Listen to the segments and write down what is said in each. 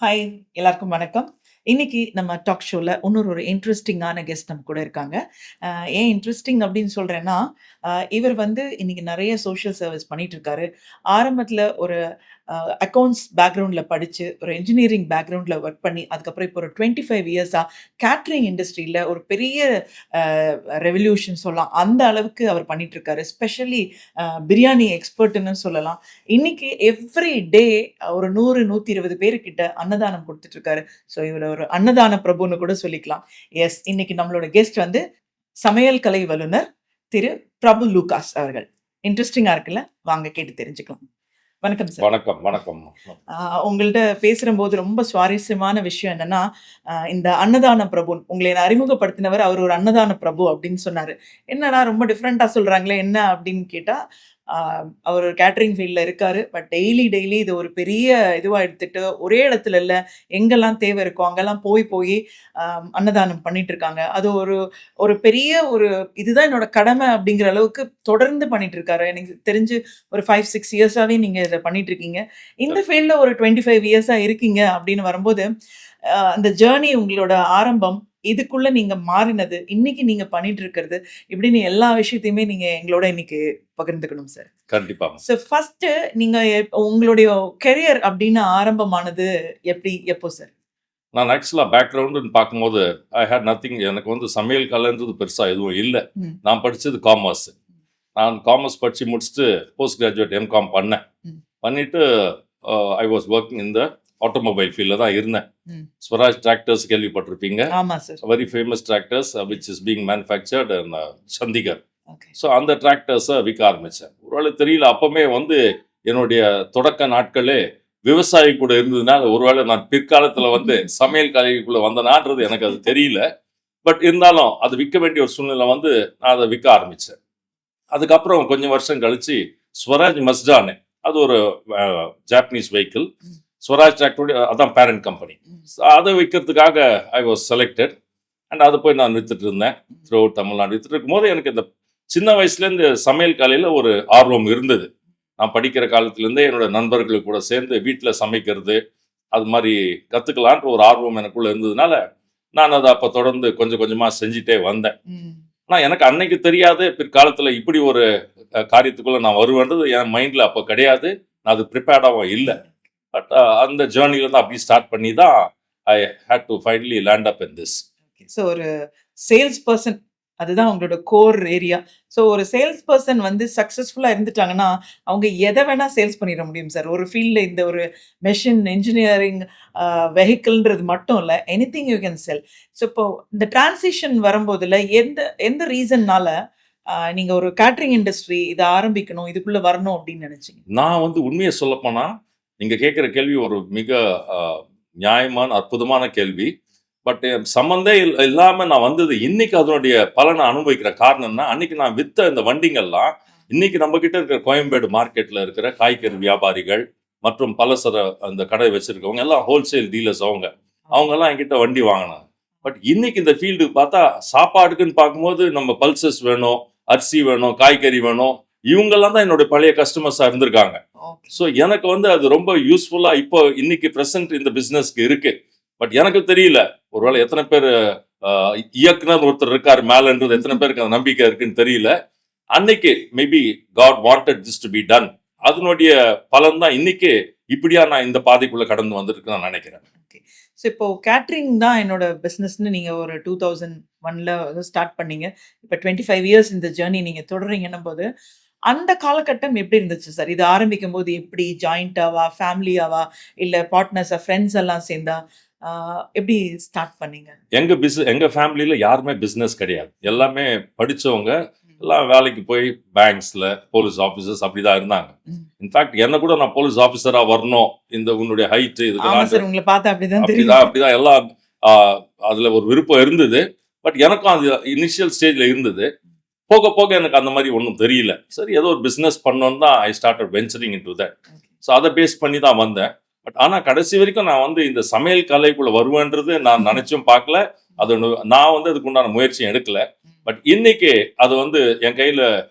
Hi! எல்லாருக்கும் வணக்கம். இன்னைக்கு நம்ம டாக் ஷோல இன்னொரு இன்ட்ரஸ்டிங்கான கெஸ்ட் நம்ம கூட இருக்காங்க. அ ஏன் இன்ட்ரஸ்டிங் அப்படின்னு சொல்றேன்னா, அ இவர் வந்து இன்னைக்கு நெறைய சோஷியல் சர்விஸ் பண்ணிட்டுருக்காரு. ஆரம்பத்தில ஒரு அக்கவுண்ட்ஸ் பேக்ரவுண்ட்ல படிச்சு, ஒரு என்ஜினியரிங் பேக்ரவுண்ட்ல ஒர்க் பண்ணி, அதுக்கப்புறம் இப்போ ஒரு 25 இயர்ஸா கேட்டரிங் இண்டஸ்ட்ரியில ஒரு பெரிய அ ரெவல்யூஷன் சொல்லலாம். அந்த அளவுக்கு அவர் பண்ணிட்டுருக்காரு. ஸ்பெஷலி பிரியாணி எக்ஸ்பர்ட்ன்னு சொல்லலாம். இன்னைக்கு எவ்ரி டே ஒரு 100, 120 பேருக்கிட்ட அன்னதானம் குடுத்துட்டுருக்காரு. ஸோ இவர ஒரு அன்னதான பிரபுன்னு கூட சொல்லிக்கலாம். எஸ் இன்னைக்கு நம்மளோட கெஸ்ட் வந்து சமையல் கலை வல்லுனர் திரு பிரபு லூகாஸ் அவர்கள். இன்ட்ரஸ்டிங்கா இருக்குல்ல? வாங்க கேட்டு தெரிஞ்சுக்கலாம். வணக்கம் சார். வணக்கம், வணக்கம். ஆ உங்கள்ட்ட பேசுறம்போது ரொம்ப சுவாரஸ்யமான விஷயம் என்னன்னா, இந்த அன்னதான பிரபு உங்கள அறிமுகப்படுத்தினவர் அவர் ஒரு அன்னதான பிரபு அப்படின்னு சொன்னாரு. என்னடா ரொம்ப டிஃபரண்டா சொல்றாங்களே என்ன அப்படின்னு கேட்டா, ஆ அவர் கேட்டரிங் ஃபீல்ட்ல இருக்காரு. பட் டெய்லி இது ஒரு பெரிய இதுவா எடுத்துட்டு, ஒரே இடத்துல இல்ல, எங்கெல்லாம் தேவை இருக்கோ அங்கெல்லாம் போய் அ அன்னதானம் பண்ணிட்டு இருக்காங்க. அது ஒரு ஒரு பெரிய ஒரு இதுதான் என்னோட கடமை அப்படிங்கிற அளவுக்கு தொடர்ந்து பண்ணிட்டு இருக்காரு. எனக்கு தெரிஞ்சு ஒரு 5, 6 இயர்ஸாவே நீங்க இத பண்ணிட்டு இருக்கீங்க. இந்த சரி. ஃபீல்ட்ல ஒரு 25 இயர்ஸா இருக்கீங்க அப்படின்னு வரும்போது, அந்த ஜர்னி உங்களோட ஆரம்பம், இதுக்குள்ள நீங்க மாறினது, இன்னைக்கு நீங்க பண்ணிட்டு இருக்கிறது, இப்படின்னு எல்லா விஷயத்தையுமே நீங்க எங்களோட இன்னைக்கு பகிர்ந்துக்கணும் சார். கண்டிப்பாங்க. ஸோ ஃபர்ஸ்ட்டு நீங்க உங்களுடைய கரியர் அப்படின்னு ஆரம்பமானது எப்போ சார்? நான் ஆக்சுவலா பேக்ரவுண்டுன்னு பார்க்கும்போது, ஐ ஹேட் நத்திங். எனக்கு வந்து சமையல் கலைன்றது பெருசா எதுவும் இல்ல. ம். நான் படிச்சது காமர்ஸ். நான் காமர்ஸ் படிச்சு முடிச்சுட்டு போஸ்ட் கிராஜுவேட் எம்.காம் பண்ணேன். ம். பண்ணிட்டு I was working in the automobile ஃபீல்ட்ல தான் இருந்தேன். ம். ஸ்வராஜ் டிராக்டர்ஸ் கேள்விப்பட்டிருப்பீங்க. ஆமா sir. Very famous tractors which is being manufactured in Chandigarh. Okay. So அந்த டிராக்டர்ஸை விற்க ஆரம்பித்தேன். ஒருவேளை தெரியல, அப்பவுமே வந்து என்னுடைய தொடக்க நாட்களே விவசாயி கூட இருந்ததுனால, ஒருவேளை நான் பிற்காலத்தில் வந்து சமையல் கலைக்குள்ளே வந்தனான்றது எனக்கு அது தெரியல. பட் இருந்தாலும் அது விற்க வேண்டிய ஒரு சூழ்நிலை வந்து நான் அதை விற்க ஆரம்பித்தேன். அதுக்கப்புறம் கொஞ்சம் வருஷம் கழிச்சு ஸ்வராஜ் மஸ்டான்னு, அது ஒரு ஜாப்பனீஸ் வெஹிக்கிள். ம். ஸ்வராஜ் டிராக்டருடைய அதான் பேரண்ட் கம்பெனி. ம். அதை விற்கிறதுக்காக ஐ வாஸ் செலக்டட். அண்ட் அதை போய் நான் வித்துட்டு இருந்தேன். த்ரூ அவுட் தமிழ்நாடு வித்துட்டு இருக்கும்போது எனக்கு இந்த சின்ன வயசுலேருந்து சமையல் கலையில் ஒரு ஆர்வம் இருந்தது. நான் படிக்கிற காலத்துலேருந்தே என்னோட நண்பர்கள் கூட சேர்ந்து வீட்டில் சமைக்கிறது, அது மாதிரி கற்றுக்கலான்ற ஒரு ஆர்வம் எனக்குள்ளே இருந்ததுனால, நான் அதை அப்போ தொடர்ந்து கொஞ்சம் கொஞ்சமாக செஞ்சுட்டே வந்தேன். ம். ஆனால் எனக்கு அன்னைக்கு தெரியாது, பிற்காலத்தில் இப்படி ஒரு காரியத்துக்குள்ளே நான் வருவேன்றது என் மைண்டில் அப்போ கிடையாது. நான் அது ப்ரிப்பேர்டாகவும் இல்லை. பட் அந்த ஜேர்னிலேருந்து அப்படி ஸ்டார்ட் பண்ணி தான் I had to finally land up in this. So ஒரு சேல்ஸ் பெர்சன் அதுதான் அவங்களோட கோர் ஏரியா. ஸோ ஒரு சேல்ஸ் பெர்சன் வந்து சக்சஸ்ஃபுல்லா இருந்துட்டாங்கன்னா, அவங்க எத வேணா சேல்ஸ் பண்ணிற முடியும் சார். ஒரு ஃபீல்ட்ல இந்த ஒரு மெஷின், என்ஜினியரிங், வெஹிக்கிள்ன்றது மட்டும் இல்ல. Anything you can sell. So இப்போ இந்த டிரான்சிஷன் வரும்போதுல எந்த எந்த ரீசன்னால நீங்க ஒரு கேட்டரிங் இண்டஸ்ட்ரி இத ஆரம்பிக்கணும், இதுக்குள்ள வரணும் அப்படின்னு நினைச்சீங்க? நான் வந்து உண்மைய சொல்லப்போனா, நீங்க கேட்கிற கேள்வி ஒரு மிக அ நியாயமான, அற்புதமான கேள்வி. பட் சம்மந்தே இல்லாம நான் வந்தது. இன்னைக்கு அதனுடைய பலன அனுபவிக்கிற காரணம்னா, அன்னைக்கு நான் வித்த இந்த வண்டிங்கள்லாம், இன்னைக்கு நம்ம கிட்ட இருக்கிற கோயம்பேடு மார்க்கெட்ல இருக்கிற காய்கறி வியாபாரிகள் மற்றும் பலசர அந்த கடை வச்சிருக்கவங்க எல்லாம் ஹோல்சேல் டீலர்ஸ் அவங்க. அவங்கலாம் என்கிட்ட வண்டி வாங்குனாங்க. பட் இன்னைக்கு இந்த ஃபீல்டுக்கு பார்த்தா, சாப்பாட்டுக்குன்னு பார்க்கும்போது நம்ம பல்சஸ் வேணும், அரிசி வேணும், காய்கறி வேணும். இவங்கலாம் தான் என்னோட பழைய கஸ்டமர்ஸா இருந்திருக்காங்க. ஓகே. ஸோ எனக்கு வந்து அது ரொம்ப யூஸ்ஃபுல்லா இப்போ இன்னைக்கு பிரசன்ட் இந்த பிசினஸ்க்கு இருக்கு. பட் எனக்கு தெரியல. ஒருவேளை எத்தனை பேரு அ இயக்குனர் ஒருத்தர் இருக்காரு மேலன்றது எத்தனை பேருக்கு அந்த நம்பிக்கை இருக்குன்னு தெரியல. அன்னைக்கு maybe God wanted this to be done. அதனுடைய பலன் தான் இன்னைக்கு இப்படியா நான் இந்த பாதைக்குள்ள கடந்து வந்திருக்கேன்னு நான் நினைக்கிறேன். ஓகே. ஸோ இப்போ கேட்டரிங் தான் என்னோட பிசினஸ்ன்னு நீங்க ஒரு 2001ல ஸ்டார்ட் பண்ணீங்க. இப்ப 25 இயர்ஸ் இந்த ஜர்னி நீங்க தொடர்றீங்கன்னும்போது, அந்த காலகட்டம் எப்படி இருந்துச்சு சார்? இது ஆரம்பிக்கும்போது எப்படி ஜாயிண்ட்டாவா? ஃபேமிலியாவா? இல்ல பார்ட்னர்ஸா? ஃபிரெண்ட்ஸ் எல்லாம் சேர்ந்தா? ஆ எப்படி ஸ்டார்ட் பண்ணீங்க? எங்க ஃபேமிலில யாருமே பிசினஸ் கிடையாது. எல்லாமே படிச்சவங்க. ம். எல்லாம் வேலைக்கு போய் பேங்க்ஸ்ல, போலீஸ் ஆஃபீசர்ஸ் அப்படிதான் இருந்தாங்க. ம். இன்ஃபாக்ட் என்ன கூட நான் போலீஸ் ஆஃபீஸரா வரணும். இந்த உன்னுடைய ஹைட் ஆமா இதுக்கெல்லாம் சார். உங்கள பார்த்தா அப்படிதான் அப்படிதான் தெரியுது. அப்படிதான் எல்லாம் ஆ அதுல ஒரு விருப்பம் இருந்தது. பட் எனக்கும் அது இனிஷியல் ஸ்டேஜ்ல இருந்தது. போக போக எனக்கு அந்த மாரி ஒண்ணும் தெரியல. சரி ஏதோ ஒரு பிசினஸ் பண்ணணும்னு தான் I started venturing into that. Okay. So அத பேஸ் பண்ணி தான் வந்தேன். பட் ஆனா கடைசி வரைக்கும் நான் வந்து இந்த சமையல் கலைக்குள்ள வருவேன்றது நான் நினைச்சும் பார்க்கல. அது நான் வந்து அதுக்கு உண்டான முயற்சியும் எடுக்கல. பட் இன்னைக்கு அது வந்து என் கையில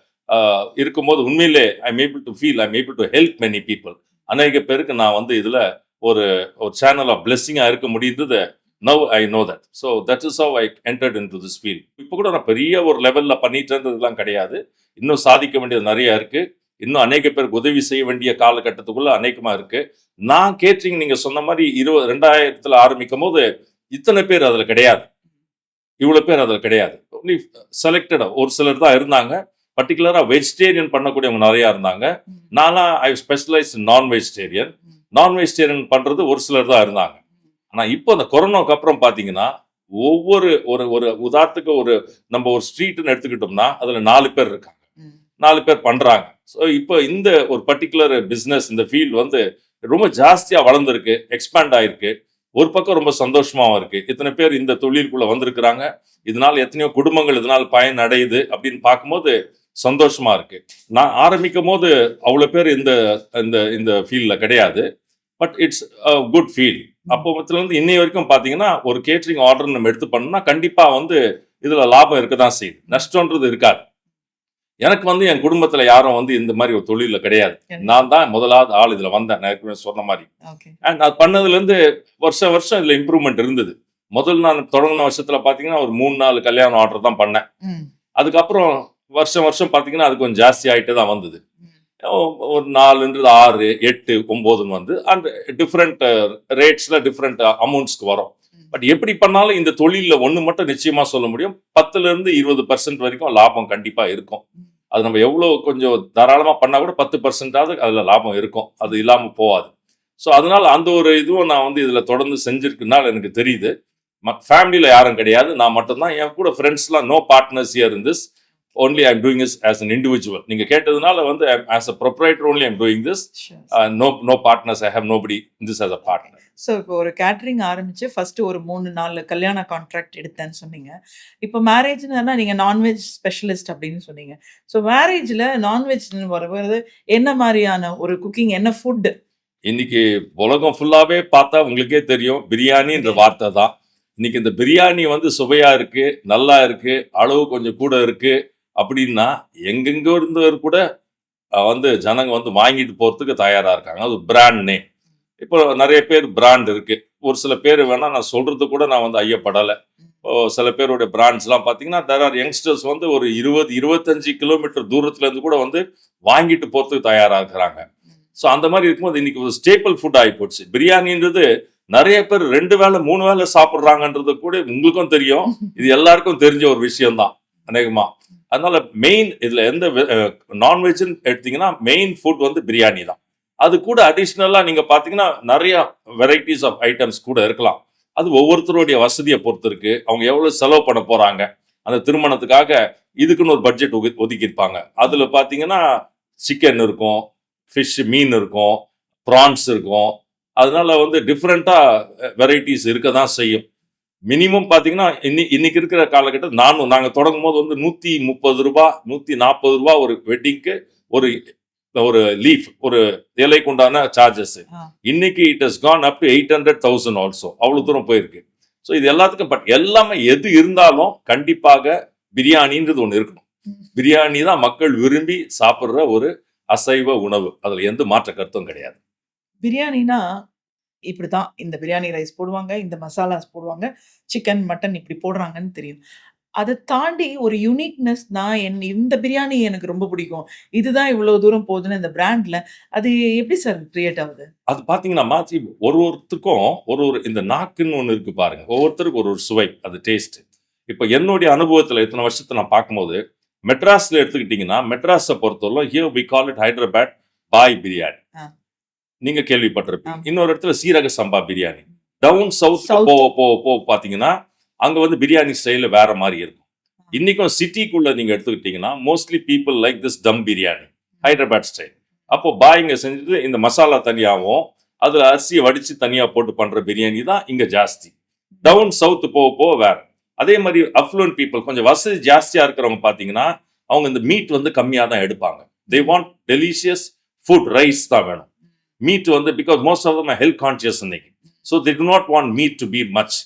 அ இருக்கும்போது உண்மையிலே I am able to feel I am able to help many people. அநேக பேருக்கு நான் வந்து இதுல ஒரு ஒரு சேனல் ஆஃப் பிளெஸ்ஸிங்கா இருக்க முடியுது. Now I know that. So that is how I entered in to this field. இப்போ கூட நான் பெரிய ஒரு லெவல்ல பண்ணிட்டேன்றதுலாம் கிடையாது. இன்னும் சாதிக்க வேண்டியது நிறைய இருக்கு. இன்னும் அநேக பேருக்கு உதவி செய்ய வேண்டிய காலகட்டத்துக்குள்ள அநேகமா இருக்கு. நான் கேட்டரிங் நீங்க சொன்ன மாதிரி 2000 ஆரம்பிக்கும் போது இத்தனை பேர் அதுல கிடையாது. இவ்வளவு பேர் அதுல கிடையாது. ஒன்லி செலக்டடா ஒரு சிலர் தான் இருந்தாங்க. பர்டிகுலரா வெஜிடேரியன் பண்ணக்கூடியவங்க நிறைய இருந்தாங்க. நான்லாம் ஐ ஸ்பெஷலைஸ் நான் வெஜிடேரியன். நான் வெஜிடேரியன் பண்றது ஒரு சிலர் தான் இருந்தாங்க. ஆனா இப்போ அந்த கொரோனாவுக்கு அப்புறம் பாத்தீங்கன்னா ஒவ்வொரு ஒரு ஒரு உதாரணத்துக்கு நம்ம ஒரு ஸ்ட்ரீட்னு எடுத்துக்கிட்டோம்னா அதுல 4 பேர் இருக்காங்க. 4 பேர் பண்றாங்க. ஸோ இப்போ இந்த ஒரு பர்டிகுலர் பிசினஸ் இந்த ஃபீல்ட் வந்து ரொம்ப ஜாஸ்தியா வளர்ந்துருக்கு, எக்ஸ்பேண்ட் ஆயிருக்கு. ஒரு பக்கம் ரொம்ப சந்தோஷமாவும் இருக்கு. இத்தனை பேர் இந்த தொழிலுக்குள்ள வந்திருக்கிறாங்க. இதனால எத்தனையோ குடும்பங்கள் இதனால் பயன் அடையுது அப்படின்னு பார்க்கும்போது சந்தோஷமா இருக்கு. நான் ஆரம்பிக்கும் போது அவ்வளவு பேர் இந்த இந்த இந்த ஃபீல்ட்ல கிடையாது. But it's good feel. அப்போத்துல இருந்து இன்னை வரைக்கும் பாத்தீங்கன்னா ஒரு கேட்டரிங் ஆர்டர் நம்ம எடுத்து பண்ணோம்னா கண்டிப்பா வந்து இதுல லாபம் இருக்கதான் செய்யுது. நஷ்டம்ன்றது இருக்காது. எனக்கு வந்து என் குடும்பத்துல யாரும் வந்து இந்த மாதிரி ஒரு தொழில கிடையாது. நான் தான் முதலாவது ஆள் இதுல வந்தேன். நான் ஏற்கனவே சொன்ன மாதிரி. அண்ட் அது பண்ணதுல இருந்து வருஷம் வருஷம் இதுல இம்ப்ரூவ்மெண்ட் இருந்தது. முதல் நான் தொடங்கின வருஷத்துல பாத்தீங்கன்னா ஒரு 3-4 கல்யாண ஆர்டர் தான் பண்ணேன். அதுக்கப்புறம் வருஷம் வருஷம் பாத்தீங்கன்னா அது கொஞ்சம் ஜாஸ்தி ஆயிட்டே தான் வந்தது. ஒரு 4, 6, 8, 9 வந்து அண்ட் டிஃப்ரெண்ட் ரேட்ஸ்ல டிஃப்ரெண்ட் அமௌண்ட்ஸ்க்கு வரும். பட் எப்படி பண்ணாலும் இந்த தொழில ஒண்ணு மட்டும் நிச்சயமா சொல்ல முடியும். 10% 20% வரைக்கும் லாபம் கண்டிப்பா இருக்கும். அது நம்ம எவ்வளவு கொஞ்சம் தாராளமா பண்ணா கூட 10%ஆவது அதுல லாபம் இருக்கும். அது இல்லாம போகாது. ஸோ அதனால அந்த ஒரு இதுவும் நான் வந்து இதுல தொடர்ந்து செஞ்சிருக்கனால எனக்கு தெரியுது. ஃபேமிலியில யாரும் கிடையாது. நான் மட்டும்தான். என் கூட ஃப்ரெண்ட்ஸ்லாம் no partners here in this. Only I'm doing this as an individual. நீங்க கேட்டதுனால வந்து as a proprietor only I'm doing this. No partners. I have nobody in this as a partner. So இப்போ ஒரு கேட்டரிங் ஆரம்பிச்சு first ஒரு 3-4 கல்யாண contract எடுத்தேன்னு சொன்னீங்க. இப்போ மேரேஜ்னா நீங்க நான்வெஜ் ஸ்பெஷலிஸ்ட் அப்படின்னு சொன்னீங்க. ஸோ மேரேஜ்ல நான்வெஜ்னு வரும்போது என்ன மாதிரியான ஒரு குக்கிங், என்ன ஃபுட்? இன்னைக்கு உலகம் ஃபுல்லாவே பார்த்தா உங்களுக்கே தெரியும் பிரியாணின்ற வார்த்தை தான். இன்னைக்கு இந்த பிரியாணி வந்து சுவையா இருக்கு, நல்லா இருக்கு, அளவு கொஞ்சம் கூட இருக்கு அப்படின்னா எங்கெங்கோ இருந்தவர் கூட வந்து ஜனங்க வந்து வாங்கிட்டு போறதுக்கு தயாரா இருக்காங்க. அது பிராண்ட் நேம். இப்போ நிறைய பேர் பிராண்ட் இருக்கு. ஒரு சில பேர் வேணா நான் சொல்றது கூட நான் வந்து ஐயப்படலை. சில பேருடைய பிராண்ட்ஸ்லாம் பார்த்தீங்கன்னா தேர் ஆர் யங்ஸ்டர்ஸ் வந்து ஒரு 20-25 கிலோமீட்டர் தூரத்துல இருந்து கூட வந்து வாங்கிட்டு போறதுக்கு தயாரா இருக்கிறாங்க. ஸோ அந்த மாதிரி இருக்கும்போது இன்னைக்கு ஒரு ஸ்டேபிள் ஃபுட் ஆகி போச்சு. பிரியாணின்றது நிறைய பேர் 2 வேளை 3 வேளை சாப்பிட்றாங்கன்றது கூட உங்களுக்கும் தெரியும். இது எல்லாருக்கும் தெரிஞ்ச ஒரு விஷயம்தான் அநேகமா. அதனால மெயின் இதுல எந்த நான்வெஜ்னு எடுத்தீங்கன்னா மெயின் ஃபுட் வந்து பிரியாணி தான். அது கூட அடிஷ்னலா நீங்க பாத்தீங்கன்னா நிறைய வெரைட்டிஸ் ஆஃப் ஐட்டம்ஸ் கூட இருக்கலாம். அது ஒவ்வொருத்தருடைய வசதியை பொறுத்து இருக்கு. அவங்க எவ்வளவு செலவு பண்ண போறாங்க அந்த திருமணத்துக்காக இதுக்குன்னு ஒரு பட்ஜெட் ஒதுக்கி இருப்பாங்க. அதுல பாத்தீங்கன்னா சிக்கன் இருக்கும், ஃபிஷ் மீன் இருக்கும், ப்ரான்ஸ் இருக்கும். அதனால வந்து டிஃப்ரெண்டா வெரைட்டிஸ் இருக்க தான் செய்யும். மினிமம் பாத்தீங்கன்னா இன்னைக்கு இருக்கிற காலகட்டம் நாங்க தொடங்கும் போது வந்து ₹130 ₹140 ஒரு வெட்டிங்க்கு ஒரு ஒரு லீஃப் ஒரு இலைக்கு உண்டான சார்ஜஸ். இன்னைக்கு it has gone up to 800,000 also. அவ்வளவு தூரம் போயிருக்கு. ஸோ இது எல்லாத்துக்கும் பட் எல்லாமே எது இருந்தாலும் கண்டிப்பாக பிரியாணின்றது ஒன்று இருக்கணும். பிரியாணி தான் மக்கள் விரும்பி சாப்பிட்ற ஒரு அசைவ உணவு. அதுல எந்த மாற்ற கருத்தும் கிடையாது. பிரியாணினா இப்படிதான். இந்த பிரியாணி ரைஸ் போடுவாங்க, இந்த மசாலாஸ் போடுவாங்க, சிக்கன், மட்டன் இப்படி போடுறாங்கன்னு தெரியும். அத தாண்டி ஒரு யுனிக்னஸ் இந்த பிரியாணி எனக்கு ரொம்ப பிடிக்கும். இதுதான் இவ்வளவு தூரம் போகுதுன்னு இந்த பிராண்ட்ல அது எப்படி சார் கிரியேட் ஆகுது? அது பாத்தீங்கன்னா மாத்தி ஒருத்தருக்கும் ஒரு இந்த நாக்குன்னு ஒண்ணு இருக்கு பாருங்க. ஒவ்வொருத்தருக்கும் ஒரு சுவை, அது டேஸ்ட். இப்ப என்னுடைய அனுபவத்துல இத்தனை வருஷத்தை நான் பார்க்கும்போது மெட்ராஸ்ல எடுத்துக்கிட்டீங்கன்னா மெட்ராஸை பொறுத்தவரை here we call it Hyderabad bhai biryani. நீங்க கேள்விப்பட்டிருப்பீங்க. இன்னொரு இடத்துல சீரக சம்பா பிரியாணி. டவுன் சவுத் போக பாத்தீங்கன்னா அங்க வந்து பிரியாணி ஸ்டைல வேற மாதிரி இருக்கும். இன்னைக்கும் சிட்டிக்குள்ள நீங்க எடுத்துக்கிட்டீங்கன்னா mostly people like this them biryani, Hyderabad style. அப்போ பாய்ங்க செஞ்சுட்டு இந்த மசாலா தனியாகவும் அதுல அரிசியை வடிச்சு தனியா போட்டு பண்ற பிரியாணி தான் இங்க ஜாஸ்தி. டவுன் சவுத் போக வேற. அதே மாதிரி அஃப்ளூயன்ட் பீப்புள் கொஞ்சம் வசதி ஜாஸ்தியா இருக்கிறவங்க பாத்தீங்கன்னா அவங்க இந்த மீட் வந்து கம்மியா தான் எடுப்பாங்க. They want delicious food, rice தான் வேணும். மீட் வந்து because most of them health conscious இன்னைக்கு. So they do not want meat to be much.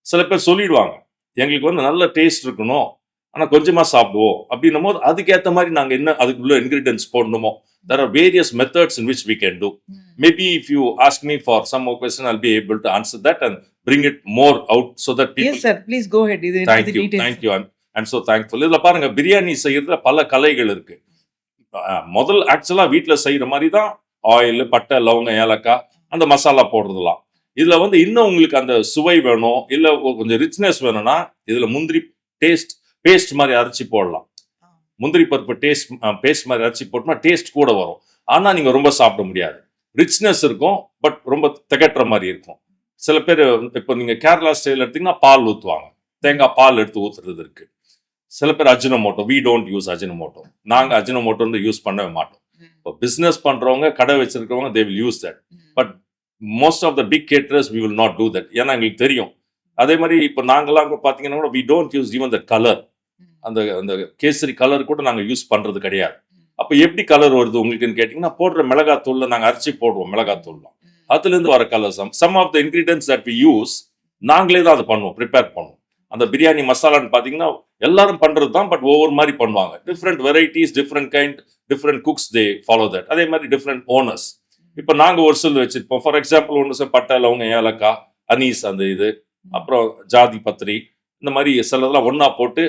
சில பேர் சொல்லிடுவாங்க எங்களுக்கு வந்து நல்ல டேஸ்ட் இருக்கணும் ஆனால் கொஞ்சமாக சாப்பிடுவோம் அப்படின்னும் போது அதுக்கேற்ற மாதிரி நாங்கள் என்ன அதுக்குள்ள இன்கிரீடியன்ஸ் போடணுமோ There are various methods in which we can do. Maybe if you ask me for some more question, I'll be able to answer that and bring it more out so that people. Yes, sir. Please go ahead. இது Thank you, details. thank you. I'm so thankful. இதுல பாருங்க, பிரியாணி செய்யறதுல பல கலைகள் இருக்கு. முதல் ஆக்சுவலா வீட்ல செய்யற மாதிரி தான் ஆயில், பட்டை, லவங்கம், ஏலக்காய், அந்த மசாலா போடுறதுலாம். இதுல வந்து இன்னும் உங்களுக்கு அந்த சுவை வேணும், இல்ல கொஞ்சம் ரிச்னஸ் வேணும்னா இதுல முந்திரி பேஸ்ட் மாதிரி அரைச்சி போடலாம். முந்திரி பருப்பு பேஸ்ட் மாதிரி அரைச்சி போட்டோம்னா டேஸ்ட் கூட வரும். ஆனா நீங்க ரொம்ப சாப்பிட முடியாது. ரிச்னஸ் இருக்கும், பட் ரொம்ப திகட்டுற மாதிரி இருக்கும். சில பேர் இப்போ நீங்க கேரளா ஸ்டைல் எடுத்தீங்கன்னா பால் ஊற்றுவாங்க, தேங்காய் பால் எடுத்து ஊத்துறது இருக்கு. சில பேர் Ajinomoto, we don't use Ajinomoto. நாங்க அஜினோமோட்டோ வந்து யூஸ் பண்ணவே மாட்டோம். இப்போ பிசினஸ் பண்றவங்க, கடை வச்சிருக்கவங்க, they will use that. But most of the big caterers we will not do that. ஏன்னா எங்களுக்கு தெரியும். அதே மாதிரி இப்போ நாங்களாம் பார்த்தீங்கன்னா கூட we don't use even the colour. அந்த அந்த கேசரி கலர் கூட நாங்கள் யூஸ் பண்றது கிடையாது. அப்போ எப்படி கலர் வருது உங்களுக்குன்னு கேட்டிங்கன்னா, போடுற மிளகாத்தூள்ல நாங்கள் அரைச்சி போடுவோம். மிளகாத்தூள்லாம் அதுலேருந்து வர colour. Some of the ingredients that we use நாங்களே தான் அதை பண்ணுவோம், ப்ரிப்பேர் பண்ணுவோம். அந்த பிரியாணி மசாலான்னு பார்த்தீங்கன்னா எல்லாரும் பண்றது தான், பட் ஒவ்வொரு மாதிரி பண்ணுவாங்க. Different varieties, different kind, different cooks they follow that. அதே மாதிரி டிஃப்ரெண்ட் ஓனர்ஸ். இப்போ நாங்கள் ஒரு சில வச்சிருப்போம். ஃபார் எக்ஸாம்பிள் ஒன்று பட்டை, லவங்கம், ஏலக்காய், அனீஸ், அந்த இது, அப்புறம் ஜாதி பத்திரி, இந்த மாதிரி சிலதெல்லாம் ஒன்றா போட்டு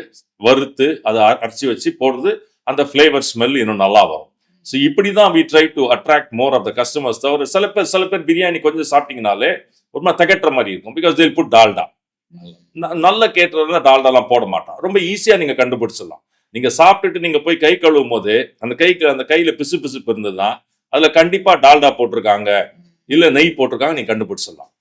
வறுத்து அதை அரைச்சி வச்சு போடுறது. அந்த ஃப்ளேவர் ஸ்மெல் இன்னும் நல்லா வரும். ஸோ இப்படி தான் we try to attract more of the customers. தவிர சில பேர் பிரியாணி கொஞ்சம் சாப்பிட்டீங்கனாலே ஒரு மாதிரி திகட்டுற மாதிரி இருக்கும். பிகாஸ் தேல் புட் டால்டா. நல்ல கேட்டர்னா டால்டாலாம் போட மாட்டான். ரொம்ப ஈஸியாக நீங்கள் கண்டுபிடிச்சிடலாம். நீங்கள் சாப்பிட்டுட்டு நீங்கள் போய் கை கழுவும் போது அந்த கையில் பிசுப்பு இருந்ததுன்னா அதில் கண்டிப்பாக டால்டா போட்டிருக்காங்க, இல்லை நெய் போட்டிருக்காங்க, நீங்கள் கண்டுபிடிச்சிடலாம்.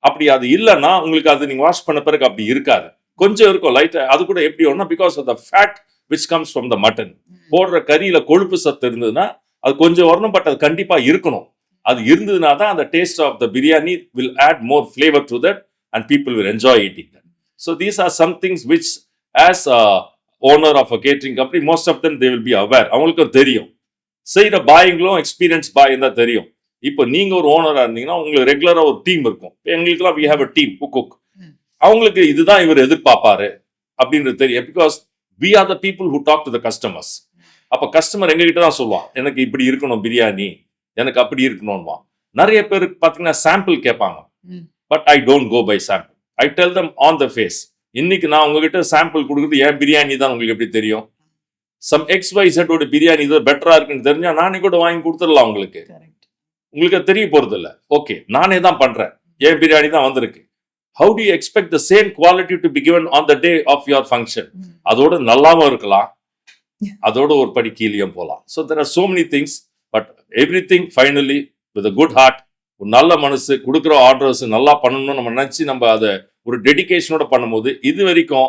அப்படி அது இல்லைன்னா உங்களுக்கு அது நீங்கள் வாஷ் பண்ண பிறகு அப்படி இருக்காது. கொஞ்சம் இருக்கும் லைட்டாக. அது கூட எப்படி வரும்னா, because of the fat which comes from the mutton. போடுற கறியில கொழுப்பு சத்து இருந்ததுன்னா அது கொஞ்சம் வரணும், பட் அது கண்டிப்பா இருக்கணும். அது இருந்ததுனா தான் அந்த taste of the biryani will add more flavor to that and people will enjoy eating that. So these are some things which as a owner of a catering company, most of them they will be aware. அவங்களுக்கு தெரியும். செய்யற பாய்ங்களும் experience பாய் தான் தெரியும். இப்போ நீங்க ஒரு ஓனரா இருந்தீங்கன்னா உங்களுக்கு ரெகுலரா ஒரு டீம் இருக்கும். எங்களுக்குலாம் we have a team who cook. அவங்களுக்கு இதுதான் இவர் எதிர்பார்ப்பாரு அப்படின்றது தெரியும். Because we are the people who talk to the customers. அப்ப கஸ்டமர் எங்ககிட்ட தான் சொல்லுவான், எனக்கு இப்படி இருக்கணும் பிரியாணி, எனக்கு அப்படி இருக்கணும்வா. நிறைய பேர் பார்த்தீங்கன்னா சாம்பிள் கேட்பாங்க. But I don't go by sample. I tell them on the face. இன்னைக்கு நான் உங்ககிட்ட சாம்பிள் கொடுக்குறது என் பிரியாணி தான் உங்களுக்கு எப்படி தெரியும். சம் XYZ ஓட பிரியாணி இது பெட்டரா இருக்குன்னு தெரிஞ்சா நானே கூட வாங்கி கொடுத்துடலாம் உங்களுக்கு. உங்களுக்கு தெரிய போறது இல்லை. ஓகே, நானே தான் பண்றேன், என் பிரியாணி தான் வந்திருக்கு. How do you expect the same quality to be given on the day of your function? அதோட நல்லாவும் இருக்கலாம், அதோட ஒரு படி கீழியும் போகலாம். So there are so many things, but everything finally with a good heart, ஒரு நல்ல மனசு, கொடுக்குற ஆர்டர்ஸ் நல்லா பண்ணணும்னு நம்ம நினைச்சு நம்ம அதை ஒரு டெடிகேஷனோட பண்ணும்போது இது வரைக்கும்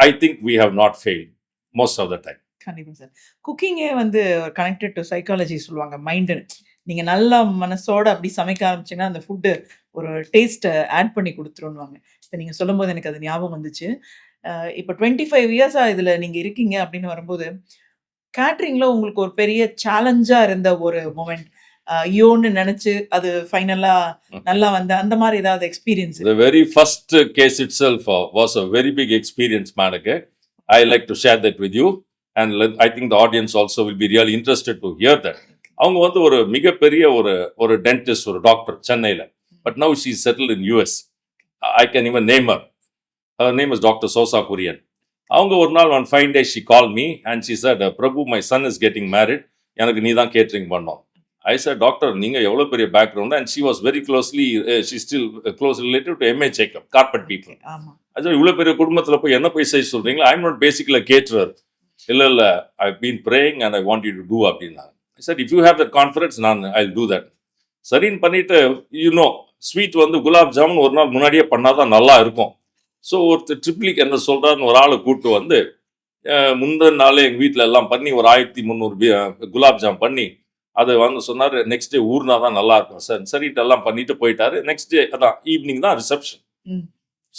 I think we have not failed most of the time. கண்டிப்பா சார். குக்கிங்கே வந்து கனெக்டட் டு சைக்காலஜி சொல்லுவாங்க, மைண்டு. நீங்க நல்ல மனசோட அப்படி சமைக்க ஆரம்பிச்சீங்கன்னா அந்த ஃபுட்டு ஒரு டேஸ்ட்டை ஆட் பண்ணி கொடுத்துருவாங்க. இப்போ நீங்க சொல்லும்போது எனக்கு அது ஞாபகம் வந்துச்சு. இப்போ 25 இயர்ஸா இதுல நீங்க இருக்கீங்க அப்படின்னு வரும்போது, கேட்டரிங்ல உங்களுக்கு ஒரு பெரிய சேலஞ்சா இருந்த ஒரு மொமெண்ட், ஐயோன்னு நினைச்சு அது ஃபைனலா நல்லா வந்த அந்த மாதிரி ஏதாவது experience? The very first case itself was a very big experience, Manake. I like to share that with you, and I think the audience also will be really interested to hear that. அவங்க வந்து ஒரு மிகப்பெரிய ஒரு dentist, ஒரு doctor சென்னையில். But now she settled in US. I can even name her. Her name is doctor Sosa Kurien. அவங்க ஒரு நாள் one fine day she call me and she said, Prabhu, my son is getting married, எனக்கு நீ தான் catering பண்ணோம். ஐ said, doctor நீங்கள் எவ்வளோ பெரிய background. And she was very closely, she still close relative to MA Jacob, carpet people. அது இவ்வளோ பெரிய குடும்பத்தில் போய் என்ன போய் செய்ய சொல்கிறீங்களா? I am not basically caterer. இல்லை I been praying and I want you to do அப்படின்னாங்க. said, if you have that confidence, I'll do that. சரின்னு பண்ணிட்டு, ஸ்வீட் வந்து குலாப் ஜாமுன் ஒரு நாள் முன்னாடியே பண்ணாதான் நல்லா இருக்கும். ஸோ ஒருத்தர் ட்ரிப்ளிக் என்ன சொல்றாருன்னு ஒரு ஆளை கூப்பிட்டு வந்து முந்தின நாளே எங்கள் வீட்டில் எல்லாம் பண்ணி ஒரு 1300 குலாப் ஜாம் பண்ணி அதை வந்து சொன்னார், நெக்ஸ்ட் டே ஊர்னா தான் நல்லா இருக்கும் சார். சரிட்டு எல்லாம் பண்ணிட்டு போயிட்டாரு. நெக்ஸ்ட் டே அதான் ஈவினிங் தான் ரிசப்ஷன்.